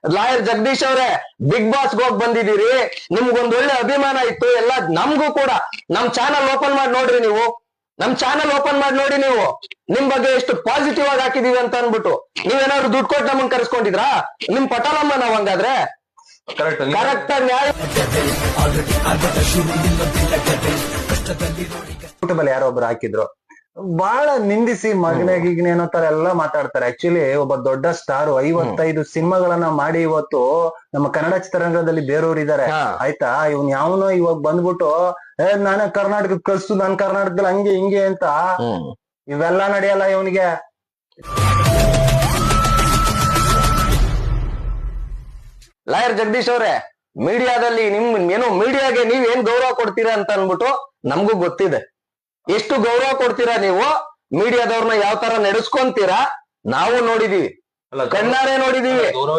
Lawyer Jagadish ಅವರೇ, big boss ಹೋಗಿ ಬಂದಿದ್ದೀರಿ, ನಿಮ್ಗೊಂದ್ ಒಳ್ಳೆ ಅಭಿಮಾನ ಇತ್ತು ಎಲ್ಲ ನಮ್ಗೂ ಕೂಡ. ನಮ್ ಚಾನಲ್ ಓಪನ್ ಮಾಡಿ ನೋಡ್ರಿ ನೀವು, ನಮ್ ಚಾನಲ್ ಓಪನ್ ಮಾಡಿ ನೋಡಿ ನೀವು, ನಿಮ್ ಬಗ್ಗೆ ಎಷ್ಟು ಪಾಸಿಟಿವ್ ಆಗಿ ಹಾಕಿದೀವಿ ಅಂತ ಅನ್ಬಿಟ್ಟು. ನೀವೇನಾದ್ರು ದುಡ್ಡು ಕೊಟ್ಟು ನಮ್ಮನ್ ಕರ್ಸ್ಕೊಂಡಿದ್ರಾ? ನಿಮ್ ಪಟಾಲಮ್ಮ ನಾವ್ ಹಂಗಾದ್ರೆ ಕರೆಕ್ಟ್ ಆಗಿ ನ್ಯಾಯ ಯಾರೋ ಒಬ್ರು ಹಾಕಿದ್ರು, ಬಹಳ ನಿಂದಿಸಿ ಮಗನೇ ಗೀಗನೆ ಅನ್ನೋ ತರ ಎಲ್ಲಾ ಮಾತಾಡ್ತಾರೆ. ಆಕ್ಚುಲಿ ಒಬ್ಬ ದೊಡ್ಡ ಸ್ಟಾರ್ 55 ಸಿನಿಮಾಗಳನ್ನ ಮಾಡಿ ಇವತ್ತು ನಮ್ಮ ಕನ್ನಡ ಚಿತ್ರರಂಗದಲ್ಲಿ ಬೇರೆಯವ್ರು ಇದಾರೆ ಆಯ್ತಾ. ಇವ್ನ್ ಯಾವನೋ ಇವಾಗ ಬಂದ್ಬಿಟ್ಟು ನಾನೇ ಕರ್ನಾಟಕದ ಕಳ್ಸು, ನಾನ್ ಕರ್ನಾಟಕದಲ್ಲಿ ಹಂಗೆ ಹಿಂಗೆ ಅಂತ ಇವೆಲ್ಲಾ ನಡೆಯಲ್ಲ ಇವನಿಗೆ. ಲಾಯರ್ ಜಗದೀಶ್ ಅವರೇ, ಮೀಡಿಯಾದಲ್ಲಿ ಏನೋ ಮೀಡಿಯಾಗೆ ನೀವ್ ಏನ್ ಗೌರವ ಕೊಡ್ತೀರಾ ಅಂತ ಅನ್ಬಿಟ್ಟು ನಮಗೂ ಗೊತ್ತಿದೆ. ಎಷ್ಟು ಗೌರವ ಕೊಡ್ತೀರಾ ನೀವು, ಮೀಡಿಯಾದವ್ರನ್ನ ಯಾವ ತರ ನಡೆಸ್ಕೊಂತೀರಾ ನಾವು ನೋಡಿದೀವಿ, ಕಣ್ಣಾರೆ ನೋಡಿದೀವಿ.